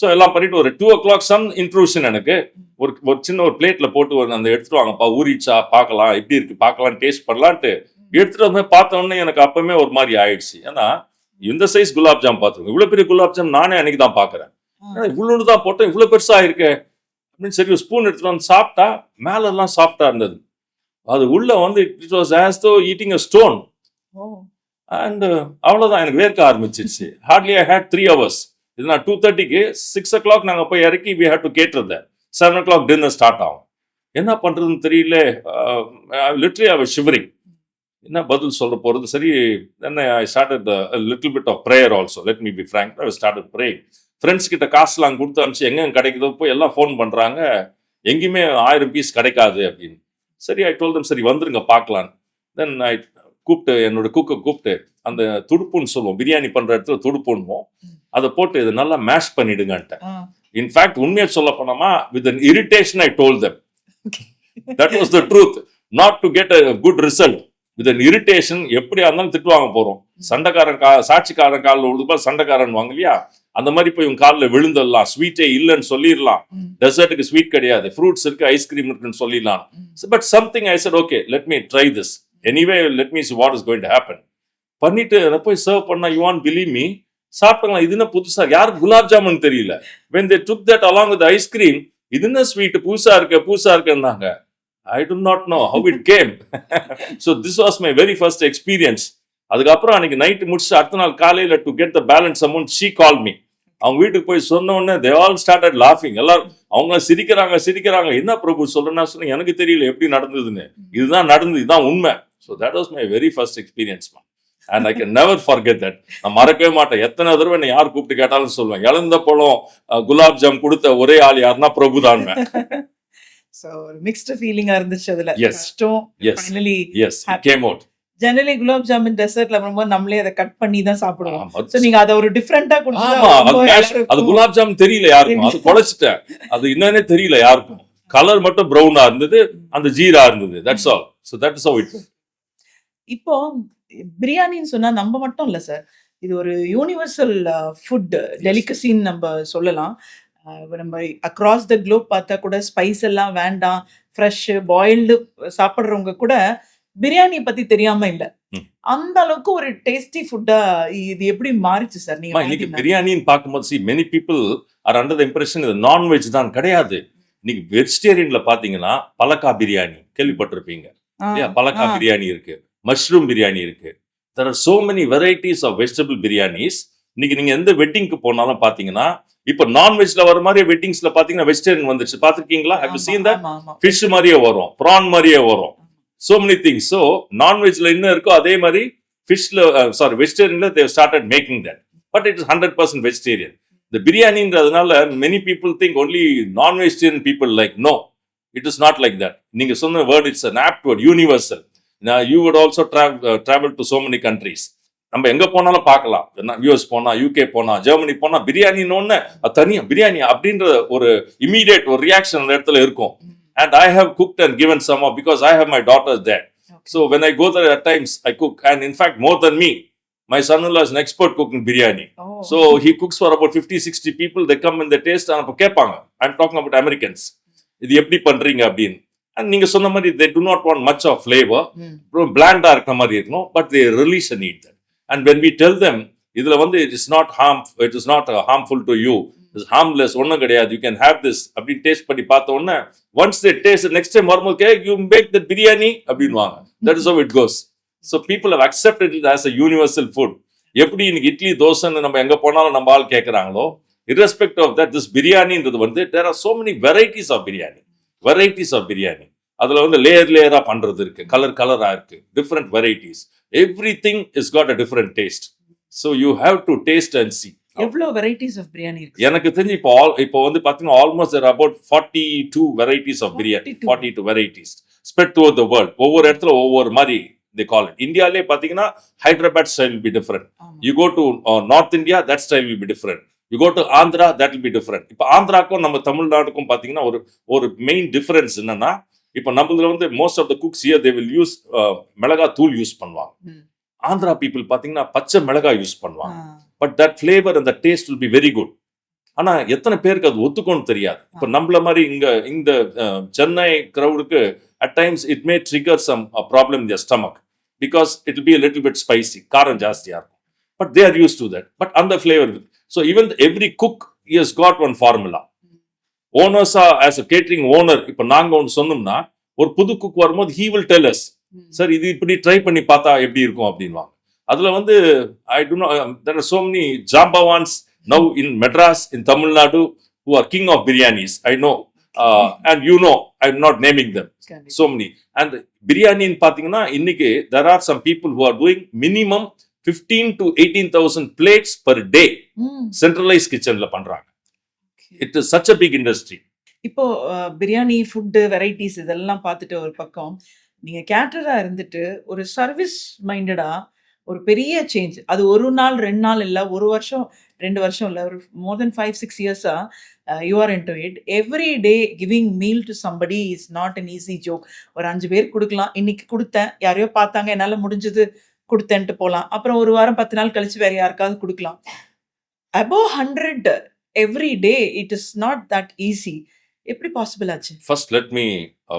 ஸோ எல்லாம் பண்ணிட்டு ஒரு 2 o'clock சம் இன்ட்ரூஷன். எனக்கு ஒரு சின்ன ஒரு பிளேட்ல போட்டு அந்த எடுத்துட்டு வாங்கப்பா, ஊறிச்சா பார்க்கலாம், எப்படி இருக்கு பார்க்கலாம், டேஸ்ட் பண்ணலான்ட்டு எடுத்துட்டு வந்து பார்த்தோன்னே எனக்கு அப்பவுமே ஒரு மாதிரி ஆயிடுச்சு. ஏன்னா இந்த சைஸ் குலாப் ஜாம் பார்த்துருக்கோம், இவ்வளோ பெரிய குலாப் ஜாம் நானே அன்னைக்கு தான் பார்க்குறேன். இவ்வளோன்னு தான் போட்டோம், இவ்வளோ பெருசா இருக்கு அப்படின்னு. சரி, ஒரு ஸ்பூன் எடுத்துட்டு வந்து சாப்பிட்டா மேலெல்லாம் சாஃப்டா இருந்தது. அது உள்ள வந்து it was as though eating a stone. Oh! And அவ்வளோதான், எனக்கு வேர்க்க ஆரம்பிச்சிருச்சு. Hardly I had 3 hours. இது நான் 2:30க்கு 6 o'clock நாங்கள் போய் இறக்கி we had to cater that. 7 o'clock dinner start ஆகும். என்ன பண்ணுறதுன்னு தெரியல. Literally I was shivering. என்ன பதில் சொல்ல போகிறது? சரி, then I started little bit of prayer also. Let me be frank, I started praying. Friends கிட்ட காசுலாம் கொடுத்து அனுப்பிச்சு எங்கே கிடைக்குதோ போய் எல்லாம் ஃபோன் பண்ணுறாங்க. எங்கேயுமே 1000 பீஸ் கிடைக்காது அப்படின்னு. சரி, ஐ டோல் தம், சரி வந்துருங்க பார்க்கலாம். தென் ஐ கூப்பிட்டு என்னோட குக்கை கூப்பிட்டு அந்த துடுப்புன்னு சொல்லுவோம், பிரியாணி பண்ணுற இடத்துல துடுப்புன்னுவோம், அதை போட்டு இது நல்லா மேஷ் பண்ணிடுங்கன்ட்டேன். இன்ஃபேக்ட் உண்மையை சொல்ல போனோமா, with an irritation I told them. That was the truth. Not to get a good result. With an irritation. எப்படியா இருந்தாலும் திட்டு வாங்க போறோம். சண்டைக்காரன் சாட்சிக்காரன் காலில் விழுதுப்பா சண்டைக்காரன் வாங்க இல்லையா, அந்த மாதிரி போய் இவங்க காலில் விழுந்துடலாம். ஸ்வீட்டே இல்லைன்னு சொல்லிடலாம். டெசர்ட்டுக்கு ஸ்வீட் கிடையாது, ஃப்ரூட்ஸ் இருக்கு, ஐஸ்கிரீம் இருக்குன்னு சொல்லிடலாம். But something I set, okay let me try this anyway, let me see what is going to happen. பண்ணிட்டு அதை போய் சர்வ் பண்ணா, யூ வான்ட் பிலீவ் மீ, சாப்பிட்டாங்களா. இது என்ன புதுசா, யாருக்கு குலாப் ஜாமுன் தெரியல. when they took that along with the ice cream, இது என்ன ஸ்வீட் புதுசா இருக்குன்னாங்க. I do not know how it came. So this was my very first experience. அதுக்கப்புறம் அன்னைக்கு நைட்டு முடிச்சு அடுத்த நாள் காலையில to get the balance amount she called me. அவங்க வீட்டுக்கு போய் சொன்ன உடனே they all started laughing. எல்லாரும் அவங்க சிரிக்கிறாங்க. என்ன பிரபு சொல்றேன்னா சொன்னேன், எனக்கு தெரியல எப்படி நடந்ததுன்னு. இதுதான் நடந்தது, இதுதான் உண்மை. So that was my very first experience, man. And I can never forget that. நான் மறக்கவே மாட்டேன். எத்தனை தடவை என்னை யார் கூப்பிட்டு கேட்டாலும் சொல்லுவேன், இழந்த பழம் குலாப் ஜாம் கொடுத்த ஒரே ஆள் யாருன்னா பிரபு தான். சோ ஒரு மிக்ஸ்டு ஃபீலிங்கா இருந்துச்சு அதுல. Yes. கஷ்டம். Yes. Finally Yes, it came out. Generally gulab jamun டெசர்ட்ல வரும்போது நம்மளே அதை கட் பண்ணி தான் சாப்பிடுவோம். ஆமா. சோ நீங்க அதை ஒரு டிஃபரெண்டா ஆமா, அது குலாப் ஜாம் தெரியல யாருக்கும். அது குழைச்சிட்டேன். அது என்னன்னே தெரியல யாருக்கும். கலர் மட்டும் ப்ரௌனா இருந்தது, அந்த ஜீரா இருந்தது. That's all. So that is how it. இப்போ பிரியாணின்னு சொன்னா நம்ம மட்டும் இல்ல சார், இது ஒரு யூனிவர்சல் ஃபுட் டெலிகசின்னு நம்ம சொல்லலாம். நம்ம அக்ராஸ் த குளோப் பார்த்தா கூட ஸ்பைஸ் எல்லாம் வேண்டாம், ஃப்ரெஷ் பாயில்டு சாப்பிட்றவங்க கூட பிரியாணியை பத்தி தெரியாம இல்ல. அந்த அளவுக்கு ஒரு டேஸ்டி ஃபுட்டா இது எப்படி மாறிச்சு சார்? நீங்க இன்னைக்கு பிரியாணின்னு பார்க்கும்போது see many people are under the impression இது நான்வெஜ் தான். கிடையாது. இன்னைக்கு வெஜிடேரியன்ல பாத்தீங்கன்னா பலக்கா பிரியாணி கேள்விப்பட்டிருப்பீங்க இல்லையா? பலக்கா பிரியாணி இருக்கு, மஷ்ரூம் பிரியாணி இருக்கு. there are so many varieties of vegetable biryanis. இன்னைக்கு நீங்க எந்த வெட்டிங்க்கு போனாலும் பாத்தீங்கன்னா, இப்ப நான்வெஜ்ல வர மாதிரி வெட்டிங்ஸ்ல பாத்தீங்கன்னா வெஜிடேரியன் வந்துருச்சு. பாத்திருக்கீங்களா? have you seen that? Fish மாதிரியே வரும், ப்ரான் மாதிரியே வரும். so many things. so நான்வெஜ்ல என்ன இருக்கோ அதே மாதிரி ஃபிஷ்ல வெஜிடேரியன்ல they have started making that, but it is 100% vegetarian. The biryaniன்றதுனால many people think only non-vegetarian people like. No, it is not like that. நீங்க சொன்ன word, it's an apt word, universal. Now you would also travel to so many countries. நம்ம எங்க போனாலும் பார்க்கலாம். US போனா, UK போனா, Germany போனா, பிரியாணின்னு ஒண்ணு தனியா பிரியாணி அப்படின்ற ஒரு இமீடியட் ஒரு ரியாக்ஷன் அந்த இடத்துல இருக்கும். And I have cooked and given some of, because I have my daughters there. So when I go there at times I cook, and in fact more than me, my son-in-law is an expert cook in biryani. So he cooks for about 50-60 people. They come and they taste and அப்ப கேட்பாங்க. I'm talking about Americans. இது எப்படி பண்றீங்க அப்படின்னு. And நீங்க சொன்ன மாதிரி they do not want much of flavor. bland இருக்கிற மாதிரி இருக்கணும், but they release and eat that. And when we tell them இதுல வந்து it is not harmful to you, it's harmless, ஒண்ணும் கிடையாது, you can have this அப்படி taste பண்ணி பார்த்த உடனே once they taste it, next time வரும்போது you make that biryani அப்படின்வாங்க. That is how it goes. So people have accepted it as a universal food. எப்படி இன்னைக்கு இட்லி தோசைன்னு நம்ம எங்க போனாலும் நம்ம ஆள் கேட்கறாங்களோ, irrespective of that, this பிரியாணின்றது வந்து there are so many varieties of biryani. அதுல வந்து லேயரா பண்றது இருக்கு, கலரா இருக்கு, different varieties. Everything has got a different taste. So you have to taste and see. எவ்வளவு வெரைட்டிஸ் ஆஃப் பிரியாணி இருக்கு? எனக்கு தெரிஞ்சு இப்போ வந்து பாத்தீங்கன்னா almost there are about 42 varieties of biryani. 42 varieties spread throughout the world. ஒவ்வொரு இடத்துல ஒவ்வொரு மாதிரி they call it. இந்தியாலே பாத்தீங்கன்னா Hyderabad style will be different. You go to North India, that style will be different. You go to Andhra, that will be different. இப்போ ஆந்திராக்கும் நம்ம தமிழ்நாடுக்கும் பாத்தீங்கன்னா ஒரு main difference என்னன்னா, இப்போ நம்மள வந்து most of the cooks here they will use மிளகா தூள் யூஸ் பண்ணுவாங்க. ஆந்திரா பீப்புள் பாத்தீங்கன்னா பச்சை மிளகாய் யூஸ் பண்ணுவாங்க. But that flavour and the taste will be very good. ஆனா எத்தனை பேருக்கு அது ஒத்துக்கணும்னு தெரியாது. இப்போ நம்மள மாதிரி இந்த Chennai கிரௌடுக்கு at times it may trigger some problem in their stomach because it will be a little bit spicy, காரம் ஜாஸ்தியா இருக்கும். But they are used to that. But அந்த flavor. So even every cook he has got one formula. Owners as a catering owner, இப்போ நாங்க ஒன்று சொன்னோம்னா ஒரு புது குக் வரும்போது he will tell us, sir இது இப்படி ட்ரை பண்ணி பார்த்தா எப்படி இருக்கும் அப்படின்வாங்க. அதுல வந்து I do not, there are so many jambawans now in Madras, in Tamil Nadu, who are king of biryanis. I know, and you know, I'm not naming them. So many. And biryani in பாத்தீங்கன்னா இன்னைக்கு there are some people who are doing minimum 15 to 18,000 plates per day. Centralized kitchenல பண்றாங்க. It is such a big industry. இப்போ biryani, food, varieties இதெல்லாம் பார்த்துட்டு ஒரு பக்கம், நீங்க கேட்டரரா இருந்துட்டு, ஒரு சர்விஸ் மைண்டடா ஒரு பெரிய சேஞ்ச். அது 1 நாள், 2 நாள் இல்ல, 1 வருஷம், 2 வருஷம் இல்ல, ஒரு மோர் தென் 5, 6 இயர்ஸா you are into it. Every day giving meal to somebody is not an easy joke. ஒரு 5 பேருக்கு குடுக்கலாம். இன்னைக்கு குடுத்தேன். யாரையோ பார்த்தாங்க. என்னால முடிஞ்சது குடுத்தேன்ட்டு போலாம். அப்புறம் 1 வாரம், 10 நாள் கழிச்சு வேற யாருக்காவது குடுக்கலாம். Above 100 every day it is not that easy. எப்படி பாசிபிள் ஆச்சு? First, let me,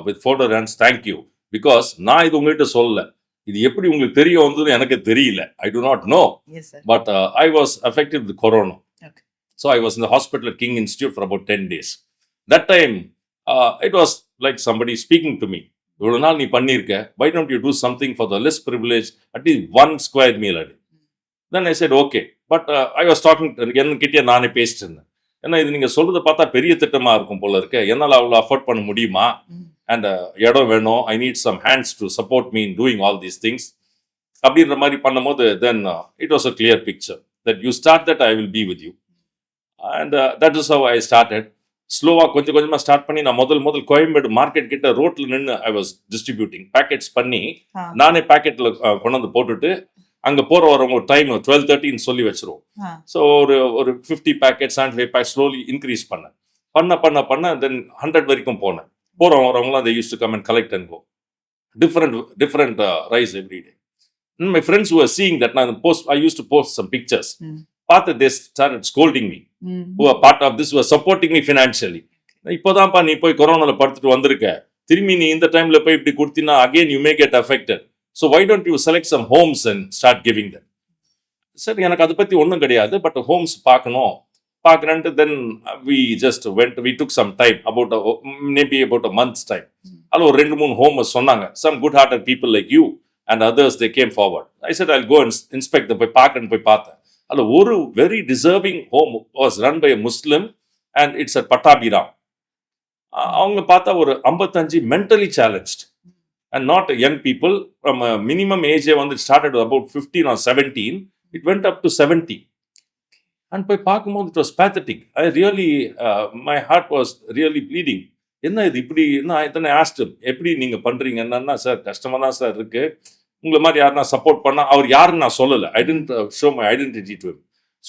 with folded hands, thank you. Because நான் இது உங்ககிட்ட சொல்லல. இது எப்படி உங்களுக்கு தெரிய வந்தது எனக்கு தெரியல. I do not know. Yes, sir. But I was affected with corona. Okay. So I was in the hospital at King Institute for about 10 days. That time, it was like somebody speaking to me. இவ்வளவு நாள் நீ பண்ணியிருக்க. Why don't you do something for the less privileged, at least 1 square meal a day? Then I said, okay. But I was talking, என்கிட்டயே நானே பேசிட்டு இருந்தேன். ஏன்னா இது நீங்க சொல்றதை பார்த்தா பெரிய திட்டமா இருக்கும் போல இருக்கு. என்னால் அவ்வளோ அஃபோர்ட் பண்ண முடியுமா? அண்ட் இடம் வேணும். I need some hands to support me in doing all these things அப்படின்ற மாதிரி பண்ணும்போது then it was a clear picture that you start that I will be with you. And that is how I started. ஸ்லோவாக கொஞ்சம் கொஞ்சமாக start பண்ணி நான் முதல் Koyambedu market கிட்ட ரோட்டில் நின்று ஐ வாஸ் டிஸ்ட்ரிபியூட்டிங் பேக்கெட்ஸ் பண்ணி நானே பேக்கெட்டில் கொண்டு வந்து போட்டுட்டு அங்கே போகிற வரவங்க ஒரு டைம் 12:30 சொல்லி வச்சிருவோம். ஸோ ஒரு 50 பேக்கெட் 75 பேக்கெட் ஸ்லோலி இன்க்ரீஸ் பண்ண தென் 100 வரைக்கும் போனேன். போகிறவங்க வரவங்களாம் they used to come and collect and go. Different rice every day. And my friends who were seeing that, I used to post some pictures. பார்த்து they started scolding me. Who are part of this, who are supporting me financially. இப்போதான்ப்பா நீ போய் கொரோனாவில் படுத்துட்டு வந்திருக்க, திரும்பி நீ இந்த டைம்ல போய் இப்படி கொடுத்தீங்கன்னா again you may get affected. So why don't you select some homes and start giving them? சரி, எனக்கு அதை பற்றி ஒன்றும் கிடையாது, பட் ஹோம்ஸ் பார்க்கணுன்ட்டு then we took some time, maybe about a month's time. அதில் ஒரு 2-3 ஹோம் சொன்னாங்க. Some good-hearted people like you and others, they came forward. I said I'll go and inspect them. போய் பார்த்தேன். அதில் ஒரு very deserving home was run by a Muslim and it's at Pattabhiram. அவங்க பார்த்தா ஒரு 55 mentally challenged. And not young people, from a minimum age வந்து started about 15 or 17, it went up to 70. And போய் பார்க்கும்போது it was pathetic. I really, my heart was really bleeding. என்ன இது இப்படி? then I asked him, எப்படி நீங்க பண்றீங்க? என்னன்னா, சார் கஷ்டமா தான் சார் இருக்கு, உங்களை மாதிரி யாருன்னா சப்போர்ட் பண்ணா, அவர் யாருன்னு நான் சொல்லலை. I didn't show my identity to him.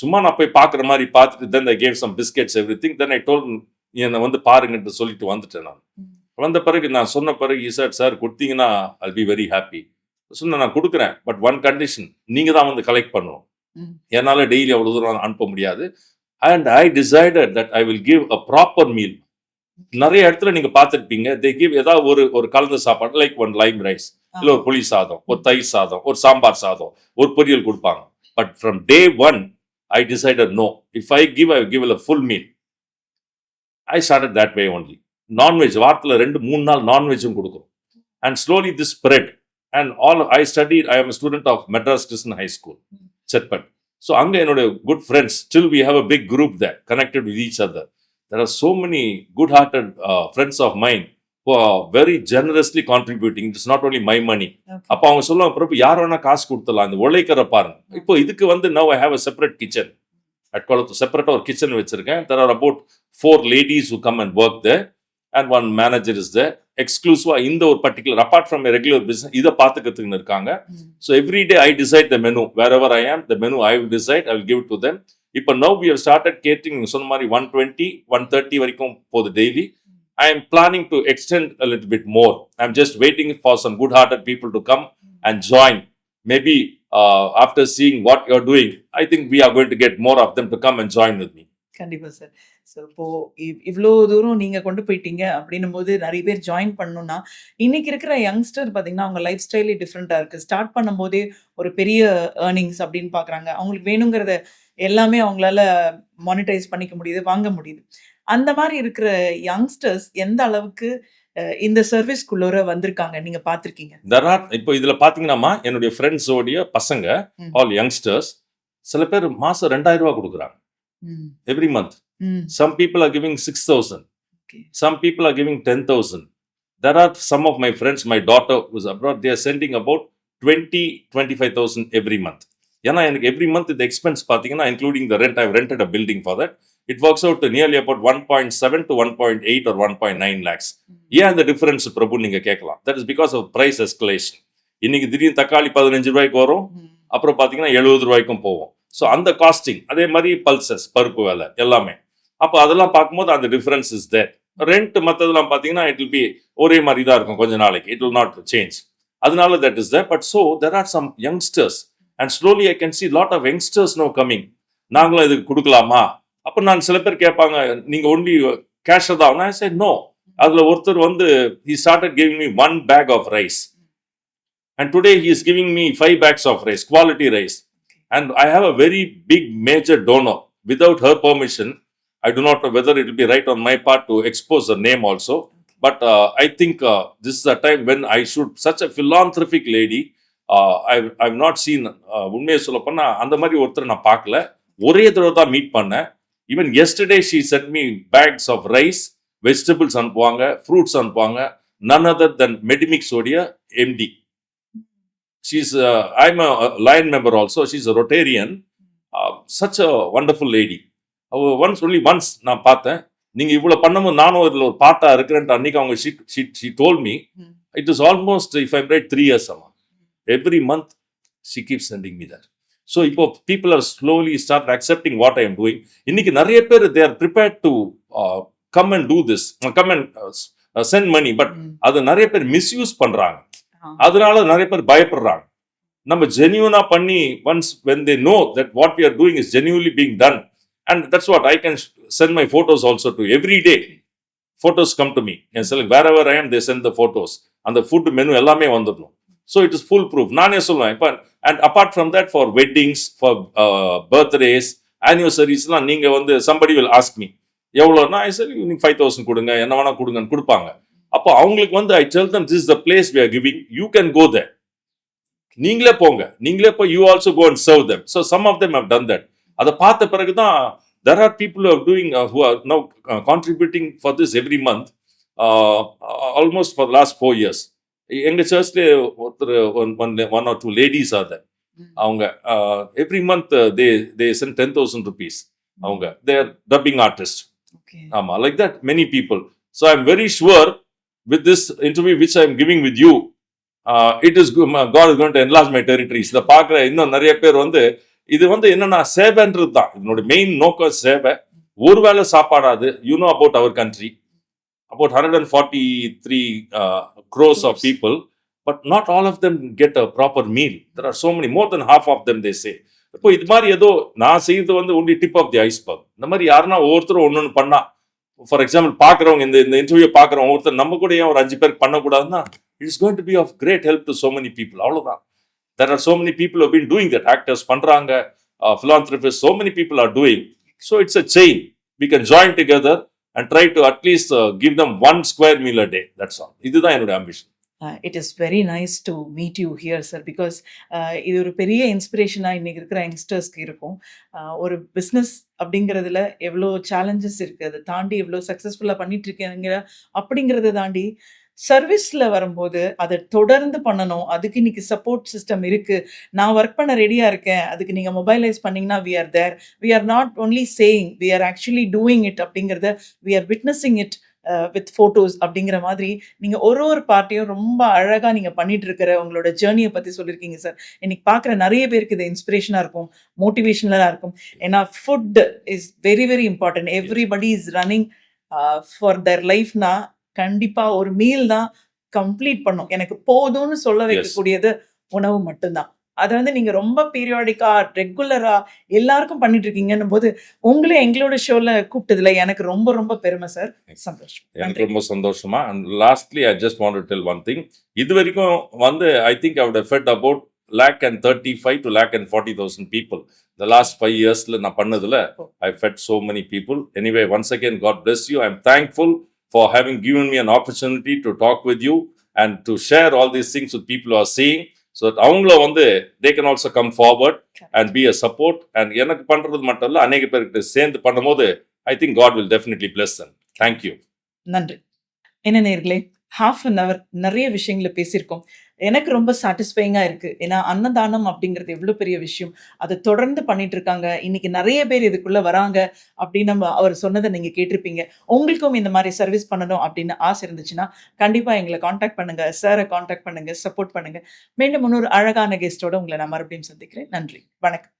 சும்மா நான் போய் பார்க்குற மாதிரி பார்த்துட்டு then I gave some biscuits, everything. Then I told him, என்னை வந்து பாருங்கன்ட்டு சொல்லிட்டு வந்துட்டேன். நான் வந்த பிறகு நான் சொன்ன பிறகு சார் கொடுத்தீங்கன்னா I'll be very happy. சொன்ன நான் கொடுக்குறேன், பட் ஒன் கண்டிஷன், நீங்க தான் வந்து கலெக்ட் பண்ணணும். என்னால் டெய்லி அவ்வளோ தூரம் அனுப்ப முடியாது. And I decided that I will give a proper meal. நிறைய இடத்துல நீங்க பார்த்துருப்பீங்க, தே கிவ் ஏதாவது ஒரு கலந்த சாப்பாடு, லைக் ஒன் லைம் ரைஸ், இல்லை ஒரு புளி சாதம், ஒரு தயிர் சாதம், ஒரு சாம்பார் சாதம், ஒரு பொரியல் கொடுப்பாங்க. But from day 1 I decided no, if I give a full meal. I started that way only. Non veg வாரத்தில் 2-3 நாள் நான்வெஜ்ஜும் கொடுக்கும். And slowly this spread. And I studied, I am a student of Madras Christian High School, Chetpat. So அங்கே என்னோட good friends, still we have a big group there, connected with each other. There are so many good-hearted friends of mine who are very generously contributing. It's not only my money. அப்போ அவங்க சொல்லுவாங்க, பிறப்பு யார் வேணா காசு கொடுத்துடலாம், இந்த உழைக்கிற பாருங்க. இப்போ இதுக்கு வந்து now I have a separate kitchen. At Kolattur செப்பரேட்டாக ஒரு கிச்சன் வச்சிருக்கேன். There are about 4 ladies who come and work there. And one manager is there. Exclusive in the particular, apart from a regular business, இதை பார்த்துக்கிறதுக்குன்னு இருக்காங்க. So every day I decide the menu. Wherever I am, the menu I will decide, I will give it to them. இப்போ now we have started catering, சொன்ன மாதிரி 120, 130 வரைக்கும் போகுது daily. I am planning to extend a little bit more. I am just waiting for some good-hearted people to come and join. Maybe after seeing what you are doing, I think we are going to get more of them to come and join with me. கண்டிப்பா sir. So இப்போ இவ்வளோ தூரம் நீங்க கொண்டு போயிட்டீங்க அப்படின்னும் போது நிறைய பேர் ஜாயின் பண்ணணும்னா, இன்னைக்கு இருக்கிற யங்ஸ்டர் பார்த்தீங்கன்னா அவங்க லைஃப் ஸ்டைலே டிஃப்ரெண்ட்டாக இருக்கு. ஸ்டார்ட் பண்ணும்போதே ஒரு பெரிய ஏர்னிங்ஸ் அப்படின்னு பார்க்குறாங்க. அவங்களுக்கு வேணுங்கிறத எல்லாமே அவங்களால மானிட்டைஸ் பண்ணிக்க முடியுது, வாங்க முடியுது. அந்த மாதிரி இருக்கிற யங்ஸ்டர்ஸ் எந்த அளவுக்கு இந்த சர்வீஸ்க்குள்ளர வந்திருக்காங்க? நீங்க பார்த்திருக்கீங்க? தெர் ஆர் இப்போ இதுல பார்த்தீங்கன்னாம்மா, என்னுடைய ஃபிரெண்ட்ஸோடைய பசங்க, ம். ஆல் யங்ஸ்டர்ஸ், சில பேர் மாசம் ரூ. 2000 குடுக்குறாங்க. ம். Every month. ம். Some people are giving 6,000. Okay. Some people are giving 10,000. There are some of my friends, my daughter who's abroad, they are sending about 20,000-25,000 every month. ஏன்னா எனக்கு எவ்ரி மந்த் இந்த எக்ஸ்பென்ஸ் பார்த்தீங்கன்னா, including the rent, I have rented a building for that. It works out nearly about 1.7 to 1.8 or 1.9 lakhs. ஏன் அந்த difference Prabhu நீங்க கேட்கலாம். That is because of price escalation. இன்னைக்கு திடீர்னு தக்காளி ரூ. 15 வரும், ம். அப்புறம் பார்த்தீங்கன்னா ரூ. 70 போகும். ஸோ அந்த காஸ்டிங், அதே மாதிரி பல்சஸ், பருப்பு விலை எல்லாமே. அப்போ அதெல்லாம் பார்க்கும்போது அந்த டிஃபரன்ஸ் இஸ் தேர். ரெண்ட் மற்றதெல்லாம் பார்த்தீங்கன்னா இட் வில் பி ஒரே மாதிரி தான் இருக்கும் கொஞ்ச நாளைக்கு. It will not change. அதனால that is there. But so there are some youngsters and slowly I can see lot of youngsters no coming. நாங்களும் இதுக்கு கொடுக்கலாமா? அப்போ நான் சில பேர் கேட்பாங்க, நீங்க ஒன்லி கேஷ் தான்? நான் சே நோ. அதுல ஒருத்தர் வந்து he started giving me 1 bag of rice and today he is giving me 5 bags of rice, quality rice. And I have a very big major donor. Without her permission, I do not know whether it will be right on my part to expose her name also. But I think this is a time when I should, such a philanthropic lady, I've not seen, உண்மையை சொல்ல போனா அந்த மாதிரி ஒருத்தர் நான் பார்க்கல. ஒரே தடவை தான் மீட் பண்ணேன். Even yesterday she sent me bags of rice, vegetables அனுப்புவாங்க, ஃப்ரூட்ஸ் அனுப்புவாங்க. none other than Medimix உடைய MD. She's I'm a Lion member also. She's a Rotarian. Such a wonderful lady. once நான் பார்த்தேன். நீங்க இவ்வளவு பண்ணும்போது நானும் இதுல ஒரு பார்ட்டா இருக்கிறேன்ட்டு அன்னைக்கு அவங்க she told me. ம். It is almost, if I'm right, 3 years அம்மா. Every month she keeps sending me that. So இப்போ people are slowly start accepting what I am doing. இன்னைக்கு நிறைய பேர் they are prepared to come and do this, come and send money. But ம். அதை நிறைய பேர் misuse பண்றாங்க. ஆ. அதனால நிறைய பேர் பயப்படுறாங்க. நம்ம ஜென்யூனா பண்ணி once when they know that what we are doing is genuinely being done, and that's what I can send my photos also to every day. Photos come to me and say wherever I am they send the photos and the food menu எல்லாமே வந்துடும். So it is full proof. நானே சொல்லுவேன் இப்போ. And apart from that, for weddings, for birthdays, anniversaries-லாம் நீங்க வந்து somebody will ask me எவ்வளோன்னா, I said நீங்க 5,000 கொடுங்க, என்ன வேணா கொடுங்கன்னு கொடுப்பாங்க. அப்போ அவங்களுக்கு வந்து I tell them this is the place we are giving, you can go there. நீங்களே போங்க, நீங்களே போய் you also go and serve them. So some of them have done that. அதை பார்த்த பிறகு தான் there are people who are doing who are now contributing for this every month, almost for the last 4 years. எங்க சர்ச்ல ஒருத்தர் one or two ladies are there. ம். அவங்க every month they send 10,000 rupees. அவங்க they are dubbing artists. Okay. ஆமா, like that many people. So I'm very sure with this interview which I'm giving with you, it is God is going to enlarge my territories. இதை பார்க்குற இன்னும் நிறைய பேர் வந்து இது வந்து என்னன்னா சேவைன்றது தான் இதனோட மெயின் நோக்கம். சேவை. ஒருவேளை சாப்பாடாது. you know about our country, about 143 crores of people, but not all of them get a proper meal. There are so many, more than half of them they say. இப்போ இது மாதிரி ஏதோ நான் செய்யறது வந்து only tip of the iceberg. இந்த மாதிரி யாருன்னா ஒவ்வொருத்தரும் ஒன்று பண்ணா, ஃபார் எக்ஸாம்பிள் பார்க்குறவங்க இந்த இன்டர்வியூ பார்க்குறவங்க ஒருத்தர் நம்ம கூட ஏன் ஒரு 5 பேருக்கு பண்ணக்கூடாதுன்னா it is going to be of great help to so many people. அவ்வளோதான். There are so many people who have been doing that. Actors பண்றாங்க, philanthropists, so many people are doing. So it's a chain. We can join together and try to at least give them 1 square meal a day. That's all. இதுதான் என்னோட ambition. It is very nice to meet you here, sir, because இது ஒரு பெரிய இன்ஸ்பிரேஷனா இன்னைக்கு இருக்கிற யங்ஸ்டர்ஸ்க்கு இருக்கும். ஒரு business அப்படிங்கிறதுல எவ்வளோ சேலஞ்சஸ் இருக்கு, அதை தாண்டி எவ்வளோ சக்ஸஸ்ஃபுல்லாக பண்ணிட்டு இருக்கீங்க அப்படிங்கிறத தாண்டி சர்வீஸில் வரும்போது அதை தொடர்ந்து பண்ணணும். அதுக்கு இன்னைக்கு சப்போர்ட் சிஸ்டம் இருக்கு. நான் ஒர்க் பண்ண ரெடியாக இருக்கேன், அதுக்கு நீங்கள் மொபைலைஸ் பண்ணிங்கன்னா we are there. We are not only saying, we are actually doing it அப்படிங்கிறத we are witnessing it with photos அப்படிங்கிற மாதிரி நீங்கள் ஒரு பார்ட்டியும் ரொம்ப அழகாக நீங்கள் பண்ணிட்டு இருக்கிற உங்களோட ஜேர்னியை பற்றி சொல்லியிருக்கீங்க சார். இன்னைக்கு பார்க்குற நிறைய பேருக்கு இது இன்ஸ்பிரேஷனாக இருக்கும், மோட்டிவேஷனலாக இருக்கும். ஏன்னா food is very very important. Everybody is running for their லைஃப்னா கண்டிப்பாக ஒரு மீல் தான் கம்ப்ளீட் பண்ணும். எனக்கு போதும்னு சொல்ல வைக்கக்கூடியது உணவு மட்டும்தான். அதை வந்து நீங்க ரொம்ப பீரியாடிக்கா ரெகுலரா எல்லாருக்கும் பண்ணிட்டு இருக்கீங்கன்னும் போது உங்களே எங்களோட ஷோல கூப்பிட்டதுல எனக்கு ரொம்ப ரொம்ப பெருமை சார். சந்தோஷம். எனக்கு ரொம்ப சந்தோஷமா. And lastly I just want to tell one thing. இது வரைக்கும் வந்து I think I would have fed about 135,000 to 140,000 people. The last 5 yearsல நான் பண்ணதுல I fed so many people. Anyway, once again, God bless you. I'm thankful for having given me an opportunity to talk with you and to share all these things with people who are seeing, so that அவங்கள வந்து they can also come forward and be a support. And எனக்கு பண்றது மட்டும் இல்ல, அநேக பேர்கிட்ட சேர்ந்து பண்ணும்போது I think God will definitely bless them. Thank you. நன்றி. என்ன நேயர்களே, ஹாஃப் அன் ஹவர் நெறைய விஷயங்கள பேசியிருக்கோம். எனக்கு ரொம்ப சாட்டிஸ்ஃபையிங்கா இருக்கு. ஏன்னா, அன்னதானம் அப்படிங்கிறது எவ்வளோ பெரிய விஷயம். அத தொடர்ந்து பண்ணிட்டு இருக்காங்க. இன்னைக்கு நெறைய பேர் இதுக்குள்ள வராங்க அப்படின்னு அவர் சொன்னத நீங்க கேட்டிருப்பீங்க. உங்களுக்கும் இந்த மாரி சர்வீஸ் பண்ணணும் அப்படின்னு ஆசை இருந்துச்சுன்னா, கண்டிப்பா எங்கள கான்டாக்ட் பண்ணுங்க. சார கான்டாக்ட் பண்ணுங்க. சப்போர்ட் பண்ணுங்க. மீண்டும் இன்னொரு அழகான கெஸ்ட்டோட உங்கள நான் மறுபடியும் சந்திக்கிறேன். நன்றி. வணக்கம்.